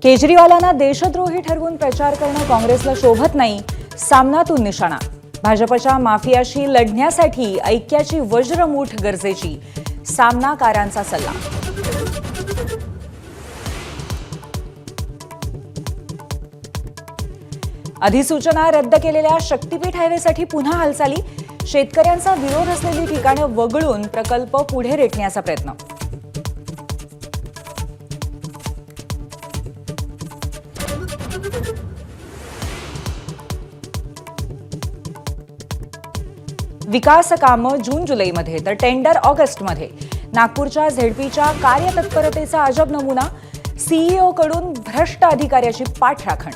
केजरीवालांना देशद्रोही ठरवून प्रचार करणं काँग्रेसला शोभत नाही, सामनातून निशाणा। भाजपच्या माफियाशी लढण्यासाठी ऐक्याची वज्रमूठ गरजेची, सामनाकारांचा सल्ला। अधिसूचना रद्द केलेल्या शक्तीपीठ हायवेसाठी पुन्हा हालचाली, शेतकऱ्यांचा विरोध असलेली ठिकाणं वगळून प्रकल्प पुढे रेटण्याचा प्रयत्न। विकास कामं जून-जुलैमध्ये तर टेंडर ऑगस्टमध्ये। नागपूरच्या झेडपीच्या कार्यतत्परतेचा अजब नमुना, सीईओ कडून भ्रष्ट अधिकाऱ्याची पाठराखण।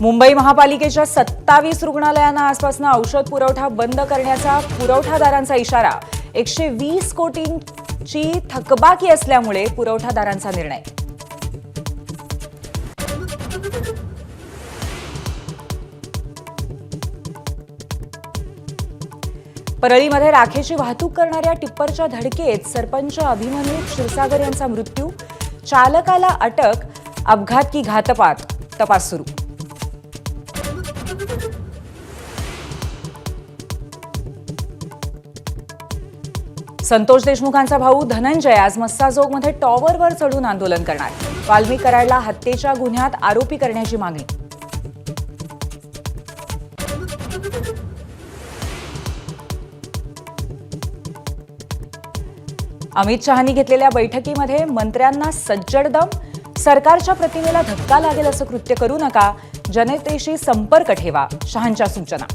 मुंबई महापालिकेच्या 27 रुग्णालयांना आजपासून औषध पुरवठा बंद करण्याचा पुरवठादारांचा इशारा। 120 कोटींची थकबाकी असल्यामुळे पुरवठादारांचा निर्णय। परळीमध्ये राखेची वाहतूक करणाऱ्या टिप्परच्या धडकेत सरपंच अभिमन्यू क्षीरसागर यांचा मृत्यू, चालकाला अटक। अपघात की घातपात, तपास सुरू। संतोष देशमुखांचा भाऊ धनंजय आज मस्साजोगमध्ये टॉवरवर चढून आंदोलन करणार। वाल्मिक कराडला हत्येच्या गुन्ह्यात आरोपी करण्याची मागणी। अमित शहांनी घेतलेल्या बैठकीमध्ये मंत्र्यांना सज्जड दम, सरकारच्या प्रतिमेला धक्का लागेल असं कृत्य करू नका, जनतेशी संपर्क ठेवा, शहांच्या सूचना।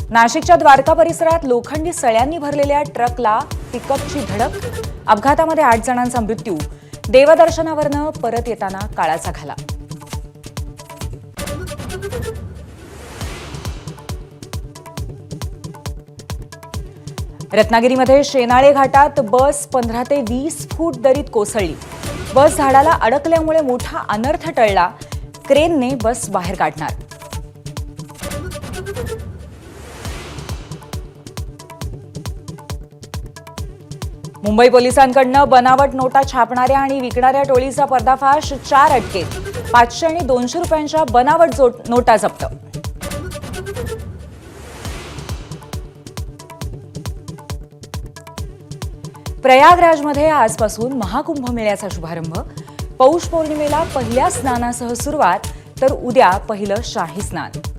नाशिकच्या द्वारका परिसरात लोखंडी सळ्यांनी भरलेल्या ट्रकला पिकअपची धडक, अपघातामध्ये 8 जणांचा मृत्यू। देवदर्शनावरनं परत येताना काळाचा घाला। रत्नागिरीमध्ये शेनाळे घाटात बस 15 ते 20 फूट दरीत कोसळली। बस झाडाला अडकल्यामुळे मोठा अनर्थ टळला, क्रेनने बस बाहेर काढणार। मुंबई पोलिसांकडनं बनावट नोटा छापणाऱ्या आणि विकणाऱ्या टोळीचा पर्दाफाश, 4 अटकेत। 500 आणि 200 रुपयांच्या बनावट नोटा जप्त। प्रयागराजमध्ये आजपासून महाकुंभमेळ्याचा शुभारंभ। पौष पौर्णिमेला पहिल्या स्नानासह सुरुवात, तर उद्या पहिलं शाही स्नान।